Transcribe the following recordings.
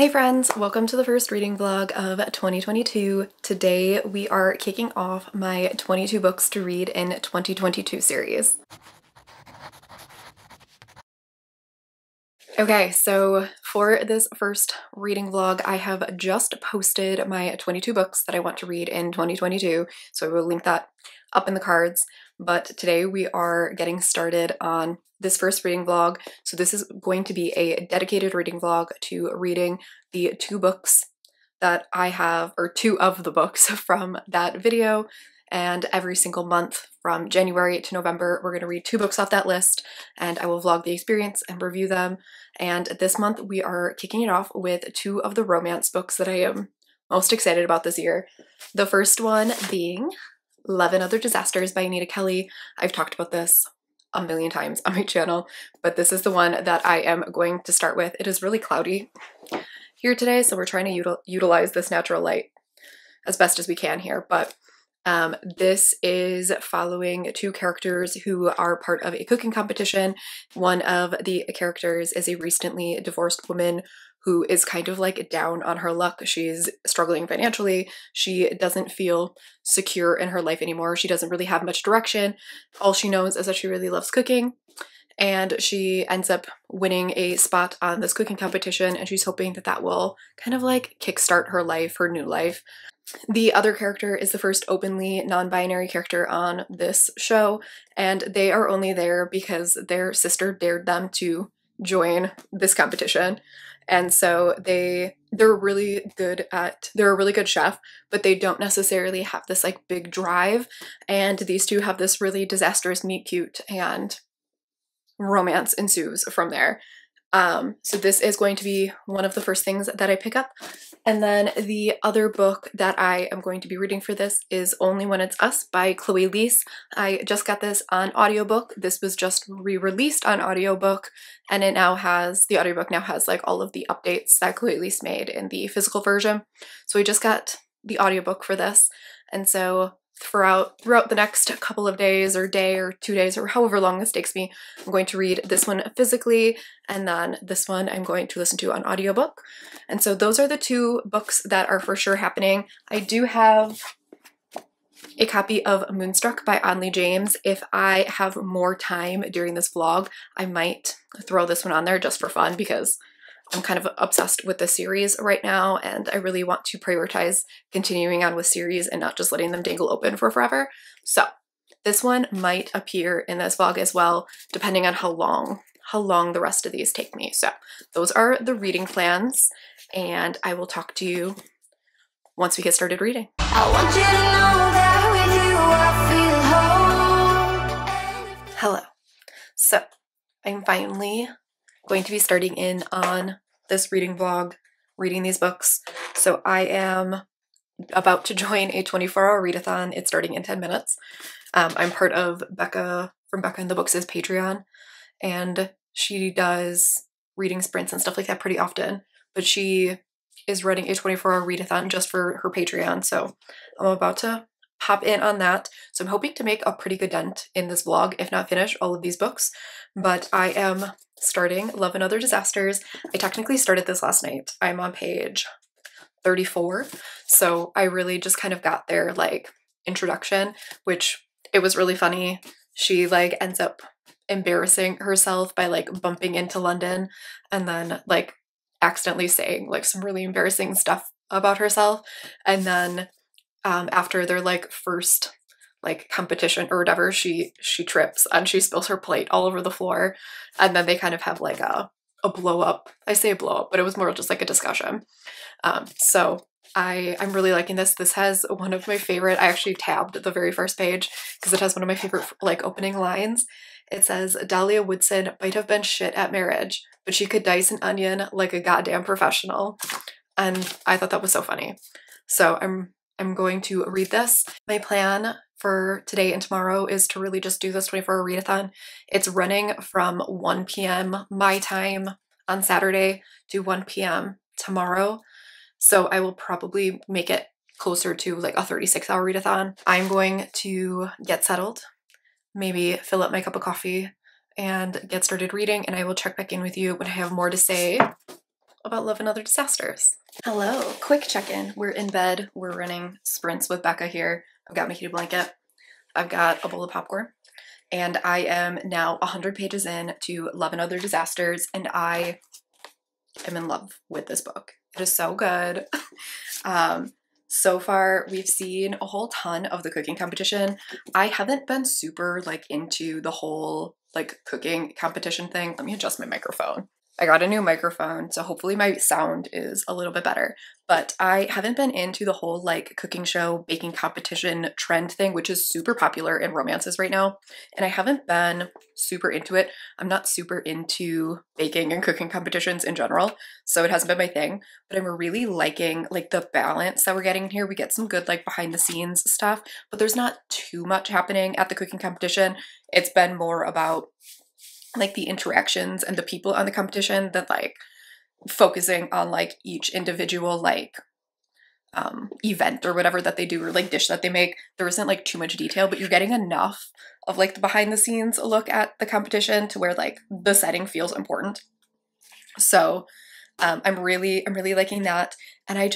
Hey friends, welcome to the first reading vlog of 2022. Today we are kicking off my 22 books to read in 2022 series. Okay, so for this first reading vlog, I have just posted my 22 books that I want to read in 2022, so I will link that up in the cards. But today we are getting started on this first reading vlog. So this is going to be a dedicated reading vlog to reading the two books that I have, or two of the books from that video. And every single month from January to November, we're going to read two books off that list, and I will vlog the experience and review them. And this month we are kicking it off with two of the romance books that I am most excited about this year. The first one being Love and Other Disasters by Anita Kelly. I've talked about this a million times on my channel, but this is the one that I am going to start with. It is really cloudy here today, so we're trying to utilize this natural light as best as we can here, but this is following two characters who are part of a cooking competition. One of the characters is a recently divorced woman who is kind of like down on her luck. She's struggling financially. She doesn't feel secure in her life anymore. She doesn't really have much direction. All she knows is that she really loves cooking. And she ends up winning a spot on this cooking competition, and she's hoping that that will kind of like kickstart her life, her new life. The other character is the first openly non-binary character on this show, and they are only there because their sister dared them to join this competition. And so they're a really good chef, but they don't necessarily have this like big drive, and these two have this really disastrous meet cute, and romance ensues from there. So this is going to be one of the first things that I pick up. And then the other book that I am going to be reading for this is Only When It's Us by Chloe Liese. I just got this on audiobook. This was just re-released on audiobook, and the audiobook now has like all of the updates that Chloe Liese made in the physical version. So we just got the audiobook for this. And so throughout the next couple of days or day or 2 days or however long this takes me, I'm going to read this one physically, and then this one I'm going to listen to on audiobook. And so those are the two books that are for sure happening. I do have a copy of Moonstruck by Onley James. If I have more time during this vlog, I might throw this one on there just for fun because I'm kind of obsessed with the series right now, and I really want to prioritize continuing on with series and not just letting them dangle open for forever. So this one might appear in this vlog as well, depending on how long the rest of these take me. So those are the reading plans, and I will talk to you once we get started reading. I want you to know that with you I feel whole. Hello. So I'm finally going to be starting in on this reading vlog, reading these books. So I am about to join a 24-hour readathon. It's starting in 10 minutes. I'm part of Becca from Becca and the Books' Patreon, and she does reading sprints and stuff like that pretty often, but she is running a 24-hour readathon just for her Patreon, so I'm about to hop in on that. So I'm hoping to make a pretty good dent in this vlog, if not finish all of these books, but I am starting Love and Other Disasters. I technically started this last night. I'm on page 34, so I really just kind of got their like introduction, which it was really funny. She like ends up embarrassing herself by like bumping into London and then like accidentally saying like some really embarrassing stuff about herself, and then after their like first like competition or whatever, she trips and she spills her plate all over the floor, and then they kind of have like a blow up. I say a blow up, but it was more just like a discussion. So I'm really liking this. This has one of my favorite, I actually tabbed the very first page because it has one of my favorite like opening lines. It says, Dahlia Woodson might have been shit at marriage, but she could dice an onion like a goddamn professional. And I thought that was so funny. So I'm going to read this. My plan for today and tomorrow is to really just do this 24-hour readathon. It's running from 1 p.m. my time on Saturday to 1 p.m. tomorrow. So I will probably make it closer to like a 36-hour readathon. I'm going to get settled, maybe fill up my cup of coffee and get started reading, and I will check back in with you when I have more to say about Love and Other Disasters. Hello, quick check-in. We're in bed. We're running sprints with Becca here. I've got my kitty blanket. I've got a bowl of popcorn. And I am now 100 pages in to Love and Other Disasters, and I am in love with this book. It is so good. So far, we've seen a whole ton of the cooking competition. I haven't been super like into the whole like cooking competition thing. Let me adjust my microphone. I got a new microphone, so hopefully my sound is a little bit better. But I haven't been into the whole like cooking show, baking competition trend thing, which is super popular in romances right now. And I haven't been super into it. I'm not super into baking and cooking competitions in general, so it hasn't been my thing. But I'm really liking like the balance that we're getting here. We get some good like behind the scenes stuff, but there's not too much happening at the cooking competition. It's been more about like the interactions and the people on the competition than like focusing on like each individual like event or whatever that they do or like dish that they make. There isn't like too much detail, but you're getting enough of like the behind the scenes look at the competition to where like the setting feels important. So I'm really liking that. And I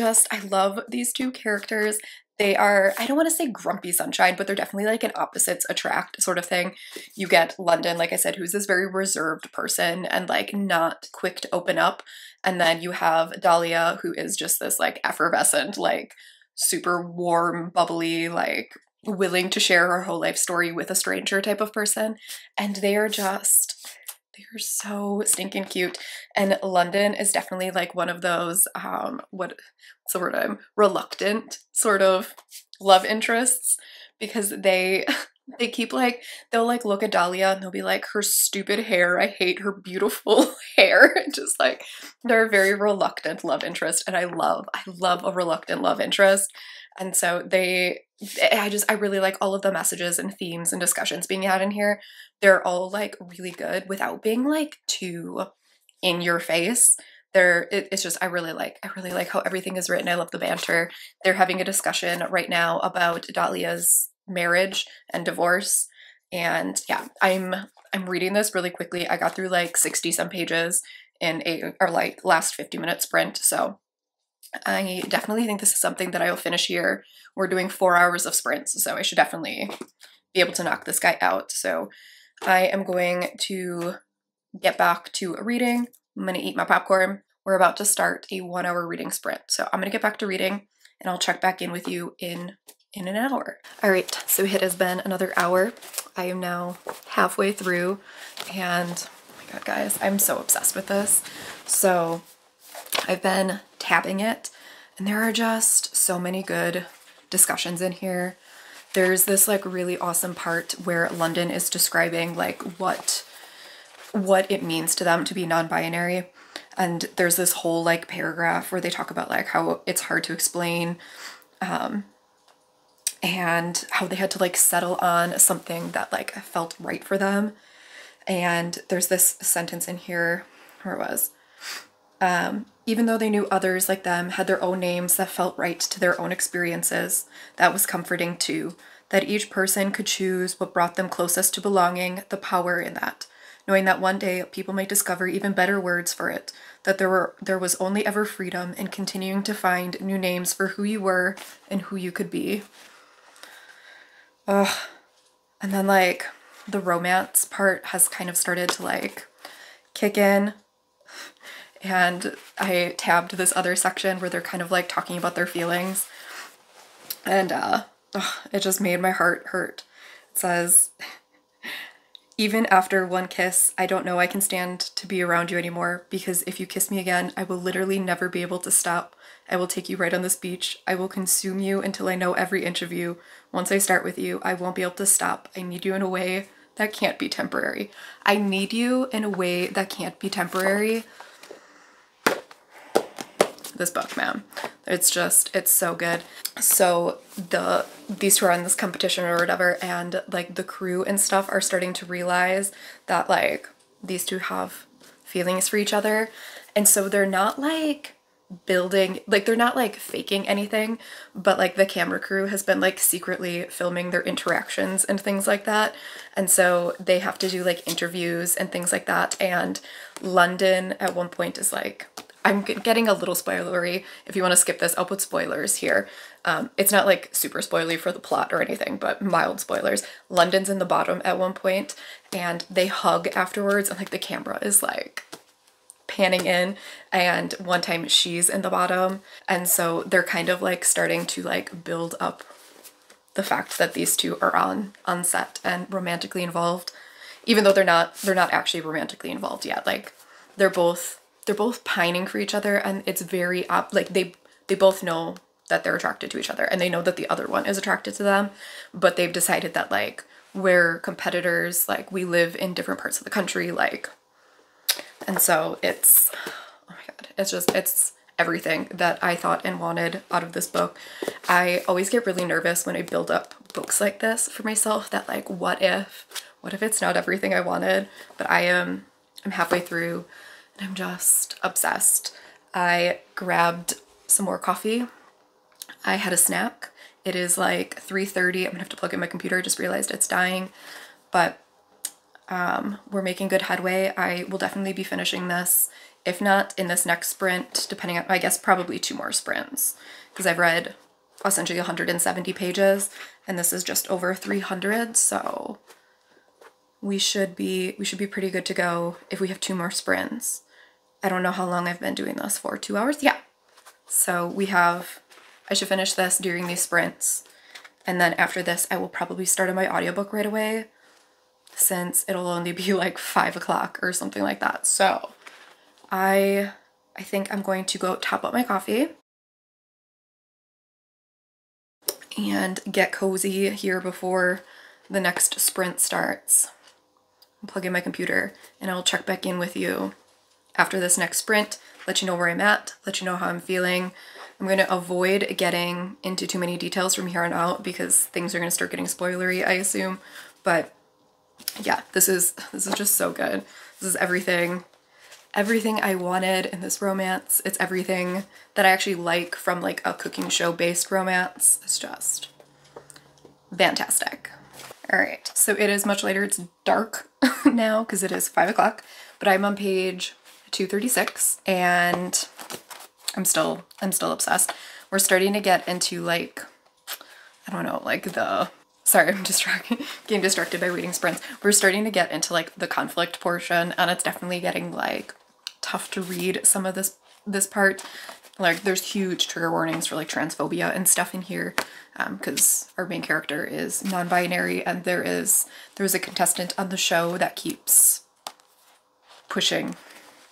love these two characters. They are, I don't want to say grumpy sunshine, but they're definitely like an opposites attract sort of thing. You get London, like I said, who's this very reserved person and like not quick to open up. And then you have Dahlia, who is just this like effervescent, like super warm, bubbly, like willing to share her whole life story with a stranger type of person. And they're so stinking cute. And London is definitely like one of those, what's the word, reluctant sort of love interests, because they keep like, they'll like look at Dahlia and they'll be like, her stupid hair, I hate her beautiful hair. Just like, they're a very reluctant love interest. And I love a reluctant love interest. And so I really like all of the messages and themes and discussions being had in here. They're all like really good without being like too in your face. It's just, I really like how everything is written. I love the banter. They're having a discussion right now about Dahlia's marriage and divorce. And yeah, I'm reading this really quickly. I got through like 60 some pages in or like last 50-minute sprint. So I definitely think this is something that I will finish here. We're doing 4 hours of sprints, so I should definitely be able to knock this guy out. So I am going to get back to reading. I'm going to eat my popcorn. We're about to start a 1 hour reading sprint. So I'm going to get back to reading and I'll check back in with you in an hour. All right, so it has been another hour. I am now halfway through and oh my God, guys, I'm so obsessed with this. So I've been tabbing it and there are just so many good discussions in here. There's this like really awesome part where London is describing like what it means to them to be non-binary. And there's this whole like paragraph where they talk about like how it's hard to explain and how they had to like settle on something that like felt right for them. And there's this sentence in here where it was, even though they knew others like them had their own names that felt right to their own experiences, that was comforting too, that each person could choose what brought them closest to belonging, the power in that, knowing that one day people might discover even better words for it, that there was only ever freedom in continuing to find new names for who you were and who you could be. Ugh. And then like the romance part has kind of started to like kick in. And I tabbed this other section where they're kind of like talking about their feelings. And it just made my heart hurt. It says, even after one kiss, I don't know I can stand to be around you anymore, because if you kiss me again, I will literally never be able to stop. I will take you right on this beach. I will consume you until I know every inch of you. Once I start with you, I won't be able to stop. I need you in a way that can't be temporary. I need you in a way that can't be temporary. This book, man. It's so good. So these two are on this competition or whatever, and like the crew and stuff are starting to realize that like these two have feelings for each other. And so they're not like building, like they're not like faking anything, but like the camera crew has been like secretly filming their interactions and things like that. And so they have to do like interviews and things like that. And London at one point is like, I'm getting a little spoilery. If you want to skip this, I'll put spoilers here. It's not like super spoilery for the plot or anything, but mild spoilers. London's in the bottom at one point, and they hug afterwards, and like the camera is like panning in, and one time she's in the bottom, and so they're kind of like starting to like build up the fact that these two are on set and romantically involved, even though they're not actually romantically involved yet. Like they're both pining for each other, and it's very like they both know that they're attracted to each other, and they know that the other one is attracted to them, but they've decided that like we're competitors, like we live in different parts of the country, like, and so it's, oh my god, it's everything that I thought and wanted out of this book. I always get really nervous when I build up books like this for myself, that like what if it's not everything I wanted, but I'm halfway through and I'm just obsessed. I grabbed some more coffee. I had a snack. It is like 3:30. I'm gonna have to plug in my computer. I just realized it's dying, but we're making good headway. I will definitely be finishing this, if not in this next sprint, depending on, I guess probably 2 more sprints, because I've read essentially 170 pages and this is just over 300, so we should be pretty good to go if we have 2 more sprints. I don't know how long I've been doing this for, 2 hours? Yeah. So I should finish this during these sprints, and then after this I will probably start on my audiobook right away, since it'll only be like 5 o'clock or something like that. So I think I'm going to go top up my coffee and get cozy here before the next sprint starts. I'll plug in my computer and I'll check back in with you after this next sprint, let you know where I'm at, let you know how I'm feeling. I'm going to avoid getting into too many details from here on out because things are going to start getting spoilery, I assume. But yeah, this is just so good. This is everything I wanted in this romance. It's everything that I actually like from like a cooking show based romance. It's just fantastic. All right, so it is much later. It's dark now because it is 5 o'clock, but I'm on page 236 and I'm still obsessed. We're starting to get into like, I don't know, like sorry, I'm getting distracted by reading sprints. We're starting to get into like the conflict portion, and it's definitely getting like tough to read some of this part. Like there's huge trigger warnings for like transphobia and stuff in here, because our main character is non-binary, and there's a contestant on the show that keeps pushing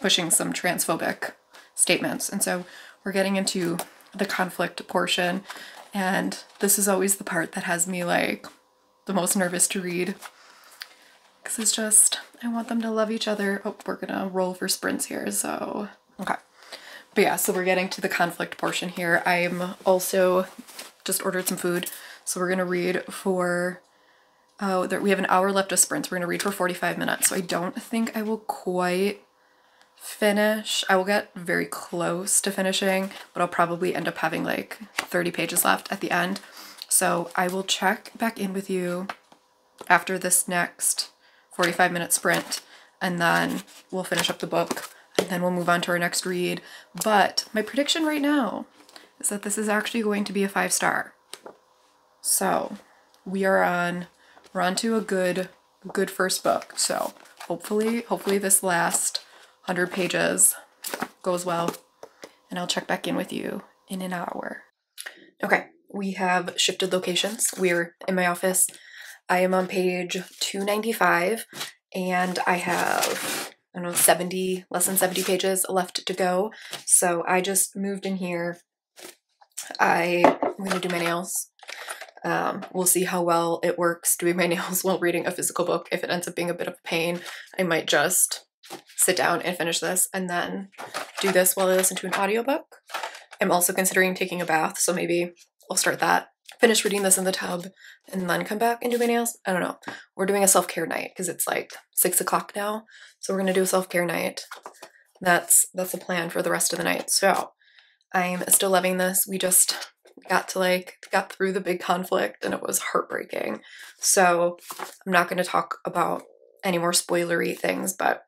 some transphobic statements, and so we're getting into the conflict portion, and this is always the part that has me like the most nervous to read, because it's just, I want them to love each other. Oh, we're gonna roll for sprints here, so okay. But yeah, so we're getting to the conflict portion here. I'm also just ordered some food, so we're gonna read for, we have an hour left of sprints. We're gonna read for 45 minutes, so I don't think I will quite finish. I will get very close to finishing, but I'll probably end up having like 30 pages left at the end. So I will check back in with you after this next 45-minute sprint, and then we'll finish up the book, and then we'll move on to our next read. But my prediction right now is that this is actually going to be a 5-star. So we're on to a good first book. So hopefully this last 100 pages goes well, and I'll check back in with you in an hour. Okay, we have shifted locations. We're in my office. I am on page 295, and I have, I don't know, less than 70 pages left to go. So I just moved in here. I'm gonna do my nails. We'll see how well it works doing my nails while reading a physical book. If it ends up being a bit of a pain, I might just sit down and finish this and then do this while I listen to an audiobook. I'm also considering taking a bath, so maybe I'll start that, finish reading this in the tub, and then come back and do my nails. I don't know. We're doing a self-care night because it's like 6 o'clock now, so we're gonna do a self-care night. That's the plan for the rest of the night. So I'm still loving this. We just got through the big conflict, and it was heartbreaking. So I'm not going to talk about any more spoilery things, but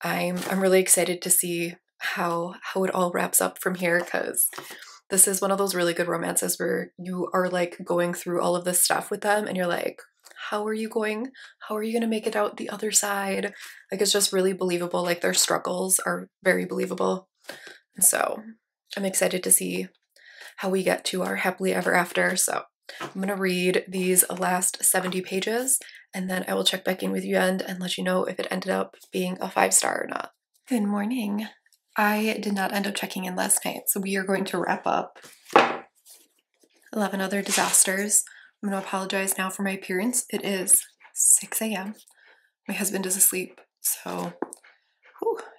I'm really excited to see how it all wraps up from here, because this is one of those really good romances where you are like going through all of this stuff with them and you're like, how are you going to make it out the other side? Like, it's just really believable. Like, their struggles are very believable. And so I'm excited to see how we get to our happily ever after. So I'm gonna read these last 70 pages and then I will check back in with you and let you know if it ended up being a 5-star or not. Good morning. I did not end up checking in last night, so we are going to wrap up 11 Other Disasters. I'm going to apologize now for my appearance. It is 6 a.m. My husband is asleep, so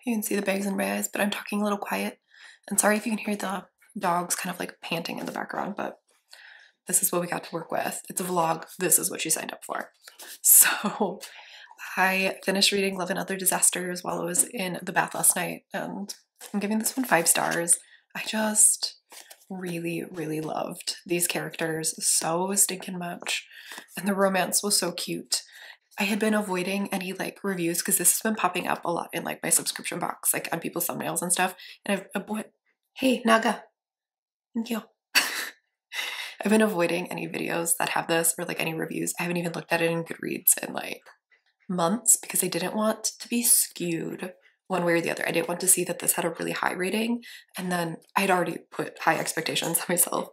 you can see the bags in my eyes, but I'm talking a little quiet. And sorry if you can hear the dogs kind of like panting in the background, but this is what we got to work with. It's a vlog. This is what you signed up for. So I finished reading 11 Other Disasters while I was in the bath last night, and I'm giving this one 5 stars. I just really, really loved these characters so stinking much, and the romance was so cute. I had been avoiding any like reviews because this has been popping up a lot in like my subscription box, like on people's thumbnails and stuff. And hey, Naga, thank you. I've been avoiding any videos that have this or like any reviews. I haven't even looked at it in Goodreads in like months because I didn't want to be skewed one way or the other. I didn't want to see that this had a really high rating, and then I'd already put high expectations on myself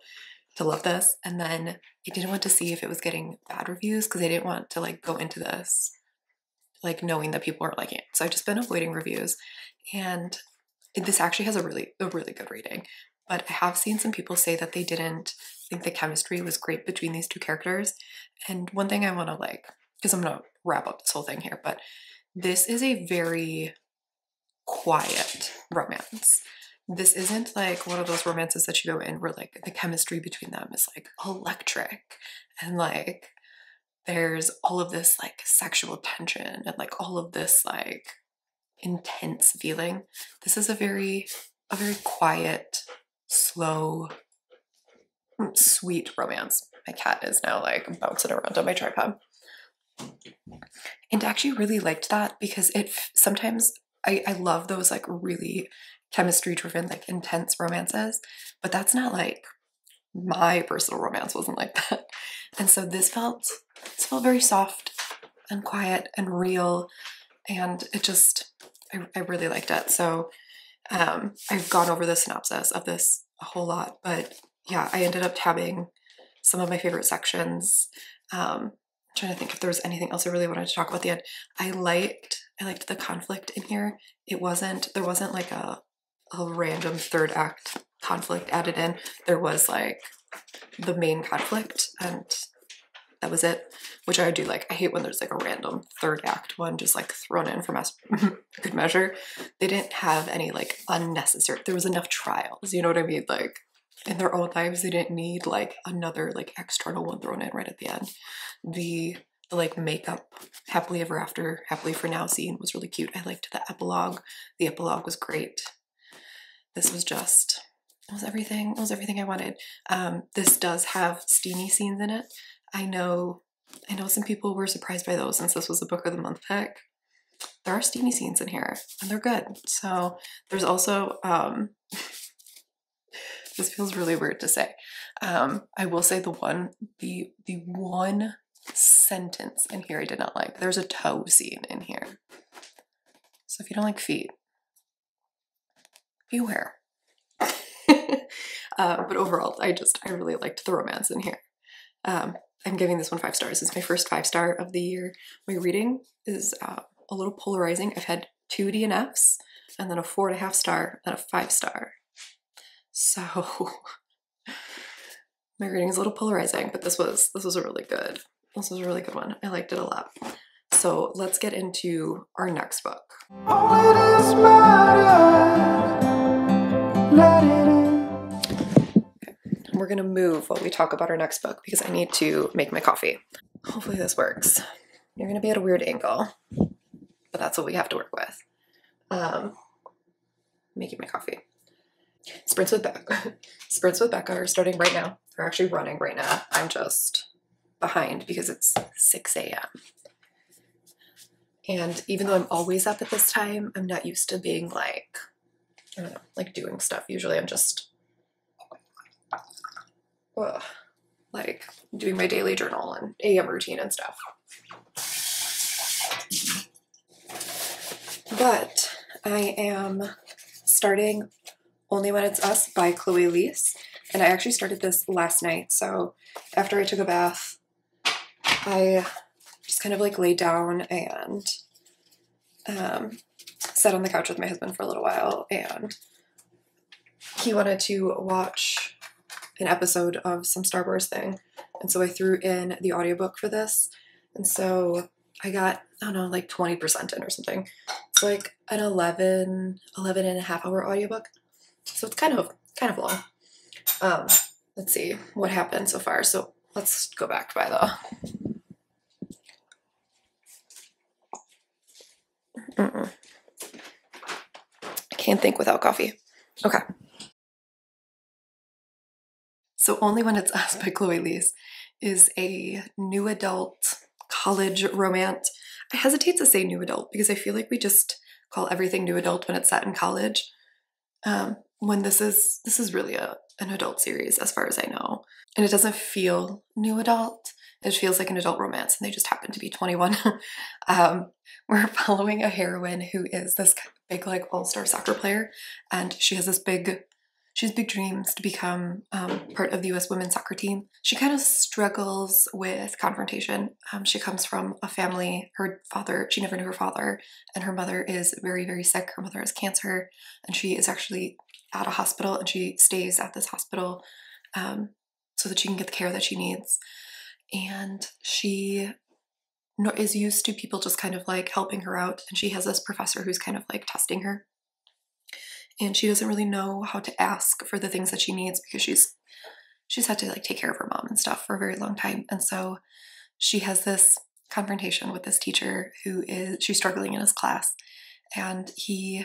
to love this, and then I didn't want to see if it was getting bad reviews because I didn't want to like go into this like knowing that people aren't liking it. So I've just been avoiding reviews, and this actually has a really good rating. But I have seen some people say that they didn't think the chemistry was great between these two characters. And one thing I want to like, because I'm gonna wrap up this whole thing here, but this is a very quiet romance. This isn't like one of those romances that you go in where like the chemistry between them is like electric and like there's all of this like sexual tension and like all of this like intense feeling. This is a very quiet, slow, sweet romance. My cat is now like bouncing around on my tripod. And I actually really liked that because sometimes I love those like really chemistry driven, like intense romances, but that's not like my personal romance wasn't like that. And so this felt very soft and quiet and real, and it just, I really liked it. So I've gone over the synopsis of this a whole lot, but yeah, I ended up tabbing some of my favorite sections. I'm trying to think if there was anything else I really wanted to talk about at the end. I liked the conflict in here. There wasn't like a random third act conflict added in. There was like the main conflict and that was it, which I do like. I hate when there's like a random third act one just like thrown in for good measure. They didn't have any like unnecessary, there was enough trials, you know what I mean? Like in their own lives, they didn't need like another like external one thrown in right at the end. The like makeup happily ever after, happily for now scene was really cute. I liked the epilogue. The epilogue was great. This was just, it was everything I wanted. This does have steamy scenes in it. I know some people were surprised by those since this was a book of the month pick. There are steamy scenes in here and they're good. So there's also, this feels really weird to say. I will say the one sentence in here I did not like. There's a toe scene in here. So if you don't like feet, beware. But overall, I really liked the romance in here. I'm giving this one 5 stars. It's my first 5-star of the year. My reading is a little polarizing. I've had 2 DNFs and then a 4.5 star and a 5 star. So my reading is a little polarizing, but this was a really good one. I liked it a lot. So let's get into our next book. We're gonna move while we talk about our next book because I need to make my coffee. Hopefully this works. You're gonna be at a weird angle, but that's what we have to work with. Making my coffee. Sprints with Becca are starting right now. They're actually running right now. I'm just behind because it's 6 a.m. And even though I'm always up at this time, I'm not used to being like I don't know, like doing stuff. Usually I'm just like doing my daily journal and AM routine and stuff. But I am starting Only When It's Us by Chloe Liese, and I actually started this last night. So after I took a bath, I just kind of like laid down and sat on the couch with my husband for a little while, and he wanted to watch an episode of some Star Wars thing, and so I threw in the audiobook for this, and so I got, I don't know, like 20% in or something. It's like an 11 and a half hour audiobook, so it's kind of long. Let's see what happened so far. So let's go back by the I can't think without coffee. Okay. So Only When It's Us by Chloe Liese is a new adult college romance. I hesitate to say new adult because I feel like we just call everything new adult when it's set in college. When this is really an adult series as far as I know. And it doesn't feel new adult. It feels like an adult romance and they just happen to be 21. We're following a heroine who is this big like all-star soccer player, and she has big dreams to become part of the US women's soccer team. She kind of struggles with confrontation. She comes from a family, her father, she never knew her father, and her mother is very, very sick. Her mother has cancer, and she is actually at a hospital, and she stays at this hospital so that she can get the care that she needs. And she is used to people just kind of like helping her out, and she has this professor who's kind of like testing her. And she doesn't really know how to ask for the things that she needs because she's had to like take care of her mom and stuff for a very long time. And so she has this confrontation with this teacher she's struggling in his class, and he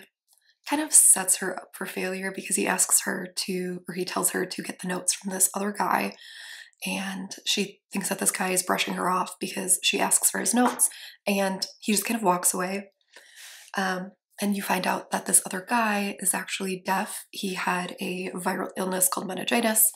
kind of sets her up for failure because he tells her to get the notes from this other guy, and she thinks that this guy is brushing her off because she asks for his notes, and he just kind of walks away. And you find out that this other guy is actually deaf. He had a viral illness called meningitis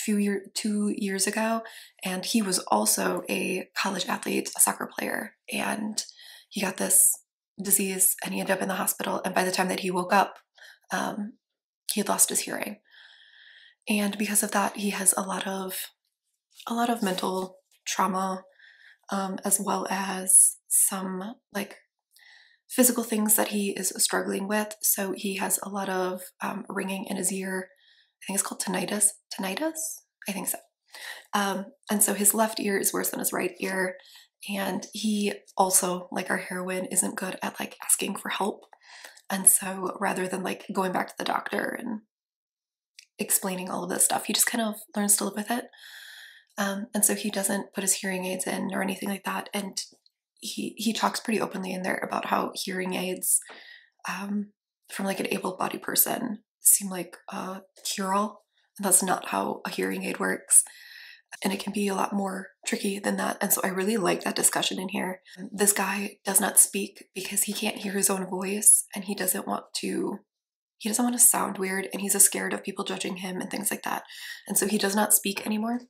2 years ago, and he was also a college athlete, a soccer player, and he got this disease and he ended up in the hospital, and by the time that he woke up, he had lost his hearing. And because of that, he has a lot of mental trauma, as well as some like physical things that he is struggling with. So he has a lot of ringing in his ear. I think it's called tinnitus. I think so. And so his left ear is worse than his right ear. And he also, like our heroine, isn't good at like asking for help. And so rather than like going back to the doctor and explaining all of this stuff, he just kind of learns to live with it. And so he doesn't put his hearing aids in or anything like that. And he talks pretty openly in there about how hearing aids from like an able-bodied person seem like a cure-all, and that's not how a hearing aid works, and it can be a lot more tricky than that. And so I really like that discussion in here. This guy does not speak because he can't hear his own voice, and he doesn't want to sound weird, and he's scared of people judging him and things like that, and so he does not speak anymore.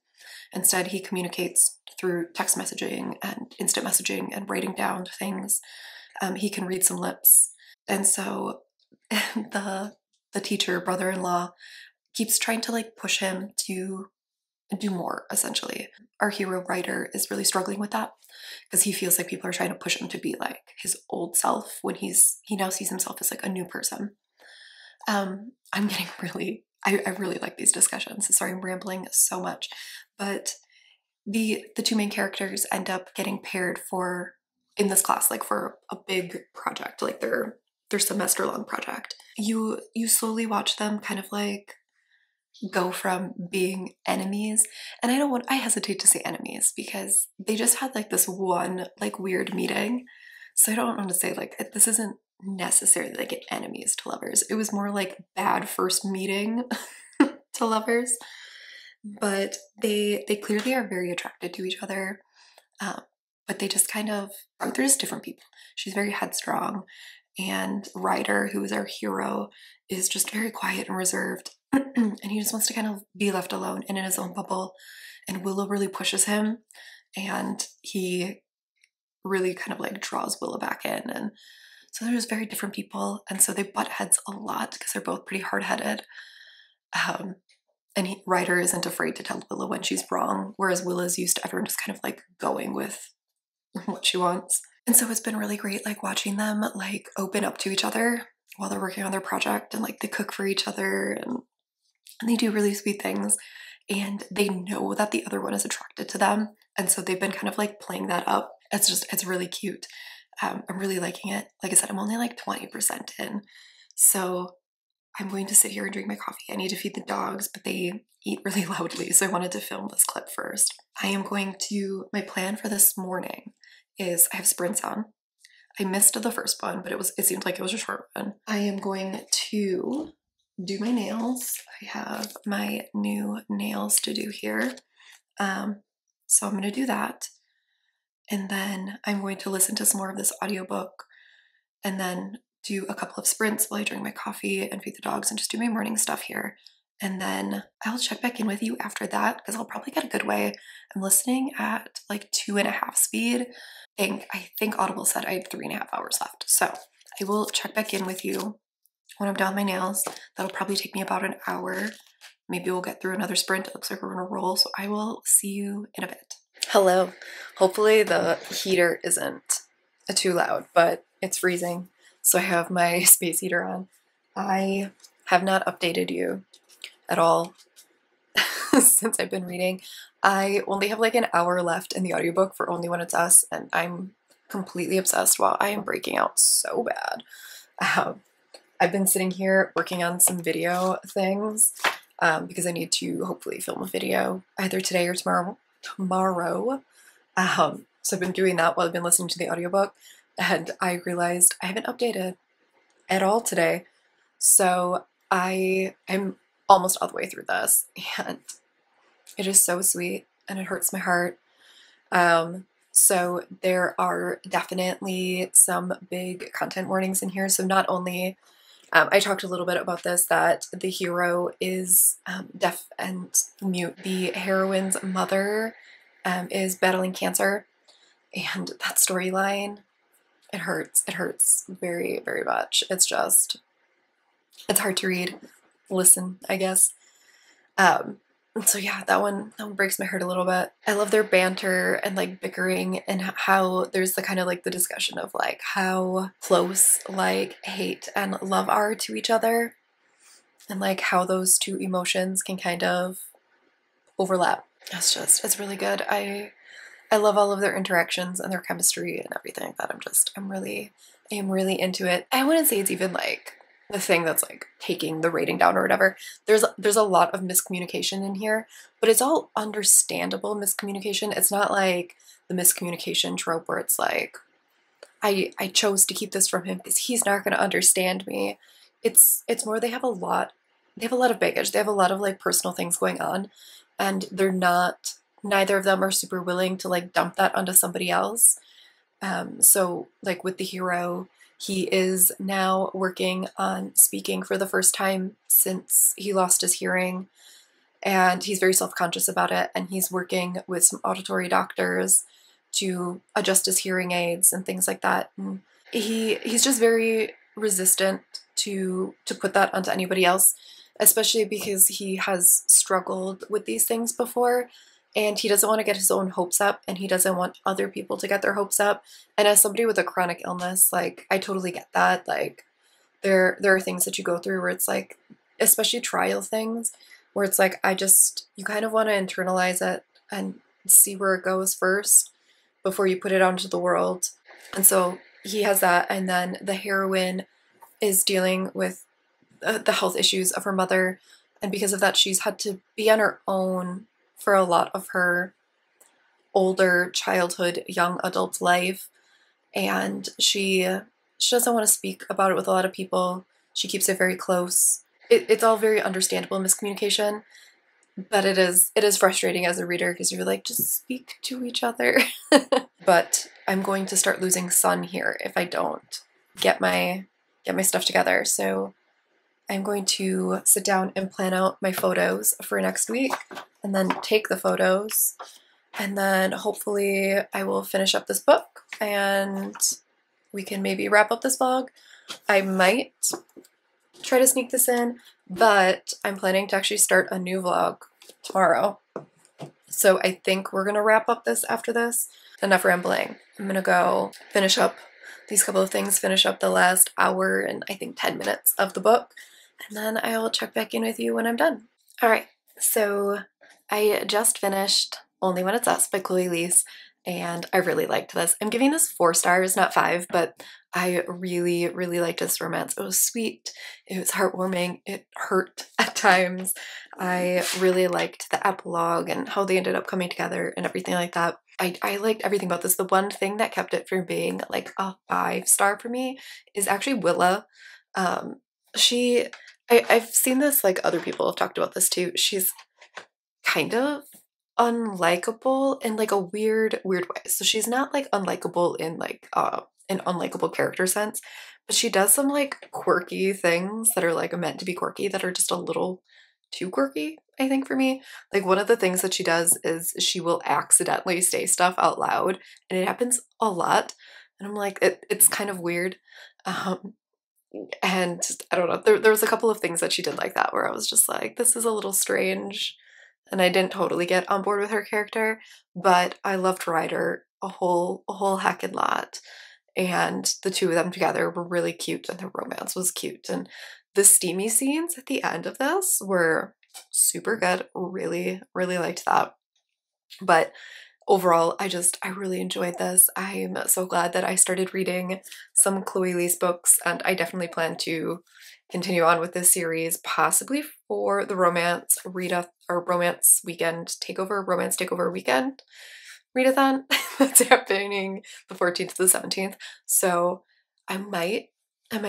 Instead, he communicates through text messaging and instant messaging and writing down things. He can read some lips. And so the teacher, brother-in-law, keeps trying to like push him to do more, essentially. Our hero writer is really struggling with that because he feels like people are trying to push him to be like his old self when he now sees himself as like a new person. I'm getting really, I really like these discussions. Sorry, I'm rambling so much. But the two main characters end up getting paired in this class, like for a big project, like their semester-long project. You slowly watch them kind of like go from being enemies, and I hesitate to say enemies because they just had like this one like weird meeting. So I don't want to say like this isn't necessarily like enemies to lovers. It was more like bad first meeting to lovers. But they clearly are very attracted to each other, but they just kind of they're just different people. She's very headstrong, and Ryder, who is our hero, is just very quiet and reserved. And he just wants to kind of be left alone and in his own bubble. And Willow really pushes him, and he really kind of like draws Willow back in. And so they're just very different people, and so they butt heads a lot because they're both pretty hard-headed. And Ryder isn't afraid to tell Willow when she's wrong, whereas Willow's used to everyone just kind of like going with what she wants. And so it's been really great like watching them like open up to each other while they're working on their project, and like they cook for each other and they do really sweet things, and they know that the other one is attracted to them, and so they've been kind of like playing that up. It's really cute. I'm really liking it. Like I said, I'm only like 20% in, so I'm going to sit here and drink my coffee. I need to feed the dogs, but they eat really loudly, so I wanted to film this clip first. My plan for this morning is I have sprints on. I missed the first one, but it seemed like it was a short one. I am going to do my nails. I have my new nails to do here. So I'm going to do that. And then I'm going to listen to some more of this audiobook, and then do a couple of sprints while I drink my coffee and feed the dogs and just do my morning stuff here. And then I'll check back in with you after that because I'll probably get a good way. I'm listening at like 2.5 speed. I think Audible said I had 3.5 hours left. So I will check back in with you when I'm done with my nails. That'll probably take me about an hour. Maybe we'll get through another sprint. It looks like we're gonna roll. So I will see you in a bit. Hello. Hopefully the heater isn't too loud, but it's freezing. So I have my space heater on. I have not updated you at all since I've been reading. I only have like an hour left in the audiobook for Only When It's Us, and I'm completely obsessed. While I am breaking out so bad. I've been sitting here working on some video things because I need to hopefully film a video either today or tomorrow. So I've been doing that while I've been listening to the audiobook, and I realized I haven't updated at all today. So I'm almost all the way through this, and it is so sweet and it hurts my heart. So there are definitely some big content warnings in here. So not only, I talked a little bit about this, that the hero is deaf and mute. The heroine's mother is battling cancer, and that storyline, it hurts. It hurts very, very much. It's hard to read. Listen, I guess. So yeah, that one breaks my heart a little bit. I love their banter and like bickering, and how there's the kind of like the discussion of like how close like hate and love are to each other, and like how those two emotions can kind of overlap. It's really good. I love all of their interactions and their chemistry and everything like that. I am really into it. I wouldn't say it's even like the thing that's like taking the rating down or whatever. There's a lot of miscommunication in here, but it's all understandable miscommunication. It's not like the miscommunication trope where it's like, I chose to keep this from him because he's not going to understand me. It's more they have a lot of baggage. They have a lot of like personal things going on, and neither of them are super willing to like dump that onto somebody else. So like with the hero, he is now working on speaking for the first time since he lost his hearing, and he's very self-conscious about it, and he's working with some auditory doctors to adjust his hearing aids and things like that. And he's just very resistant to put that onto anybody else, especially because he has struggled with these things before, and he doesn't want to get his own hopes up, and he doesn't want other people to get their hopes up. And as somebody with a chronic illness, like, I totally get that. Like, there are things that you go through where it's like, especially trial things, where it's like, you kind of want to internalize it and see where it goes first before you put it out into the world. And so he has that, and then the heroine is dealing with the health issues of her mother, and because of that, she's had to be on her own for a lot of her older childhood, young adult life, and she doesn't want to speak about it with a lot of people. She keeps it very close. It's all very understandable miscommunication, but it is frustrating as a reader because you're like, just speak to each other. But I'm going to start losing sun here if I don't get my stuff together. So I'm going to sit down and plan out my photos for next week and then take the photos, and then hopefully I will finish up this book and we can maybe wrap up this vlog. I might try to sneak this in, but I'm planning to actually start a new vlog tomorrow. So I think we're gonna wrap up this after this. Enough rambling. I'm gonna go finish up these couple of things, finish up the last hour and I think 10 minutes of the book, and then I will check back in with you when I'm done. All right, so I just finished Only When It's Us by Chloe Liese, and I really liked this. I'm giving this 4 stars, not 5, but I really, really liked this romance. It was sweet, it was heartwarming, it hurt at times. I really liked the epilogue and how they ended up coming together and everything like that. I liked everything about this. The one thing that kept it from being like a 5-star for me is actually Willa. I've seen this, like other people have talked about this too. She's kind of unlikable in like a weird way. So she's not like unlikable in like an unlikable character sense, but she does some like quirky things that are like meant to be quirky that are just a little too quirky, I think, for me. Like one of the things that she does is she will accidentally say stuff out loud, and it happens a lot. And I'm like, it's kind of weird. And I don't know, there was a couple of things that she did like that where I was just like, this is a little strange. And I didn't totally get on board with her character, but I loved Ryder a whole heckin' lot. And the two of them together were really cute, and their romance was cute. And the steamy scenes at the end of this were super good. Really, really liked that. But overall, I really enjoyed this. I'm so glad that I started reading some Chloe Liese books, and I definitely plan to continue on with this series, possibly for the romance romance takeover weekend readathon that's happening the 14th to the 17th. So I might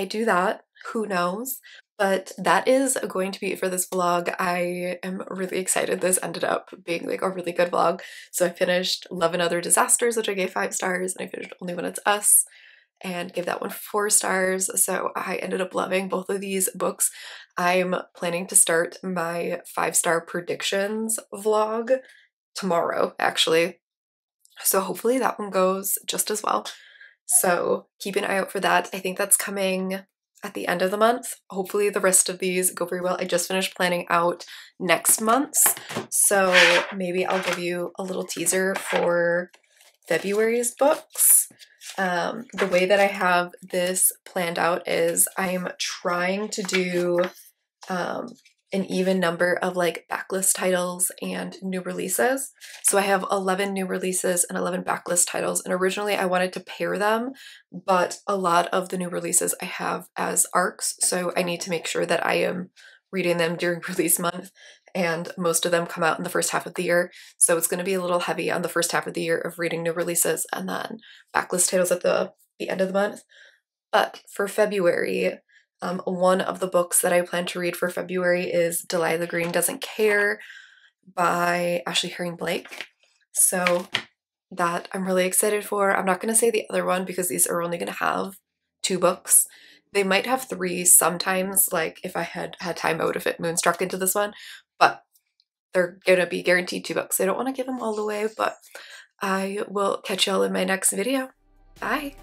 do that. Who knows? But that is going to be it for this vlog. I am really excited. This ended up being like a really good vlog. So I finished Love and Other Disasters, which I gave 5 stars, and I finished Only When It's Us and gave that one 4 stars. So I ended up loving both of these books. I'm planning to start my 5-star predictions vlog tomorrow, actually. So hopefully that one goes just as well. So keep an eye out for that. I think that's coming at the end of the month. Hopefully the rest of these go very well. I just finished planning out next month's, so maybe I'll give you a little teaser for February's books. The way that I have this planned out is I'm trying to do an even number of like backlist titles and new releases. So I have 11 new releases and 11 backlist titles, and originally I wanted to pair them, but a lot of the new releases I have as arcs, so I need to make sure that I am reading them during release month, and most of them come out in the first half of the year, so it's going to be a little heavy on the first half of the year of reading new releases and then backlist titles at the end of the month. But for February, one of the books that I plan to read for February is Delilah Green Doesn't Care by Ashley Herring Blake. So that I'm really excited for. I'm not going to say the other one because these are only going to have 2 books. They might have 3 sometimes, like if I had time I would have fit Moonstruck into this one, but they're going to be guaranteed 2 books. I don't want to give them all away, but I will catch y'all in my next video. Bye!